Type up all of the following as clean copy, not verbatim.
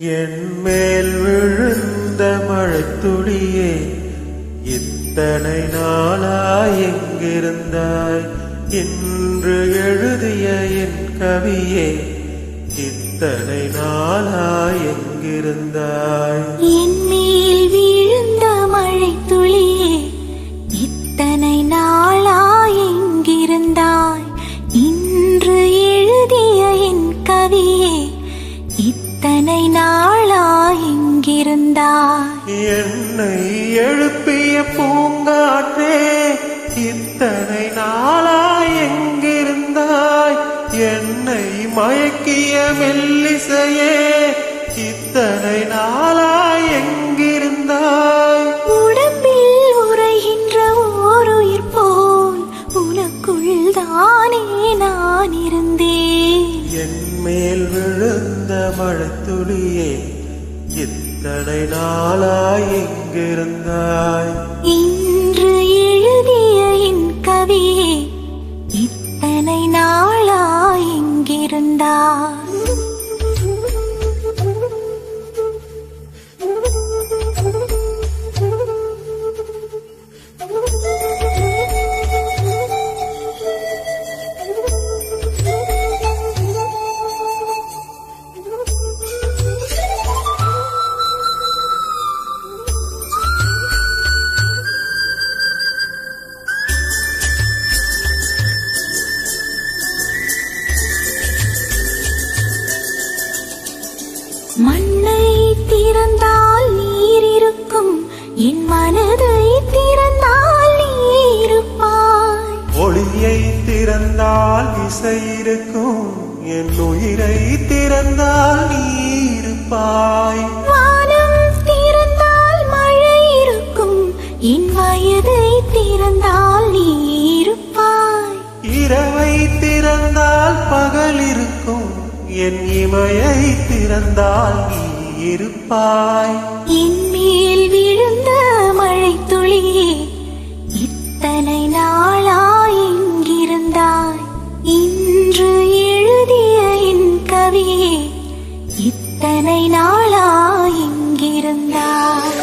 என் மேல் விழுந்த மழைத்துளியே, இத்தனை நாளாய் எங்கிருந்தாய்? இன்று எழுதிய என் கவியே, இத்தனை நாளாய் எங்கிருந்தாய்? என் மேல் விழுந்த மழைத்துளியே, இத்தனை நாளாய் எங்கிருந்தாய்? இன்று எழுதிய என் கவியே, இத்தனை நாளாய் எங்கிருந்தாய்? என்னை எழுப்பிய பூங்காற்றே, இத்தனை நாளாய் எங்கிருந்தாய்? என்னை மயக்கிய மெல்லிசையே, இத்தனை நாளாய் எங்கிருந்தாய்? உடம்பில் உறைகின்ற ஓருயிர் போல் உனக்குள் தானே நான் இருந்தேன். என் மேல் விழுந்த மழைத்துளியே, இத்தனை நாளாய் எங்கிருந்தாய்? இன்று எழுதிய என் கவியே, இத்தனை நாளாய் எங்கிருந்தாய்? மண்ணை திறந்தால் நீர் இருக்கும், என் மனதை திறந்தால் நீ இருப்பாய். ஒளியை திறந்தால் இசை இருக்கும், என் உயிரை திறந்தால் நீ இருப்பாய். வானம் திறந்தால் மழை இருக்கும், என் வயதை திறந்தால் நீ இருப்பாய். இரவை திறந்தால் பகல் இருக்கும், என் இமையை திறந்தால் நீ இருப்பாய். என் மேல் விழுந்த மழைத்துளியே, இத்தனை நாளாய் எங்கிருந்தாய்? இன்று எழுதிய என் கவியே, இத்தனை நாளாய் எங்கிருந்தாய்?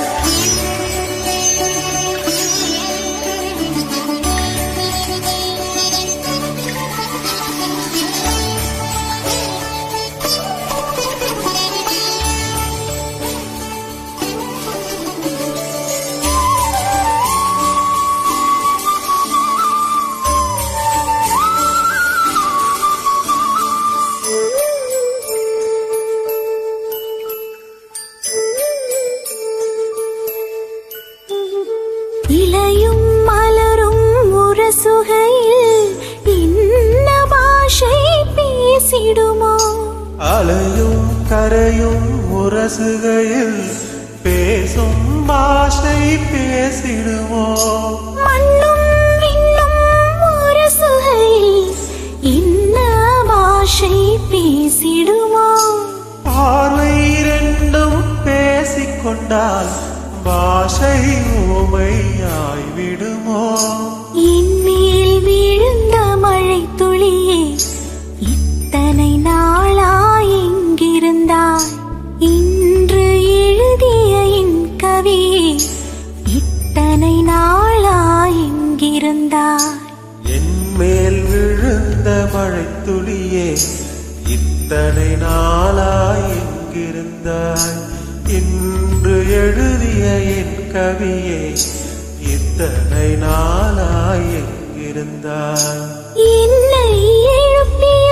இலையும் மலரும் உரசுகையில் என்ன பாஷை பேசிடுமோ? அலையும் கரையும் உரசுகையில் பேசும் பாஷை பேசிடுமோ? மண்ணும் விண்ணும் உரசுகையில் என்ன பாஷை பேசிடுமோ? பார்வை இரண்டும் பேசிக்கொண்டால் பாஷை ஊமையாய் விடுமோ? என் மேல் விழுந்த மழைத்துளியே, இத்தனை நாளாய் எங்கிருந்தாய்? இன்று எழுதிய என் கவியே, இத்தனை நாளாய் எங்கிருந்தாய்? என் மேல் விழுந்த மழைத்துளியே, இத்தனை நாளாய் எங்கிருந்தாய்? இன்று எழுதிய என் கவியே, இத்தனை நாளாய் எங்கிருந்தாய்? என்னை எழுப்பிய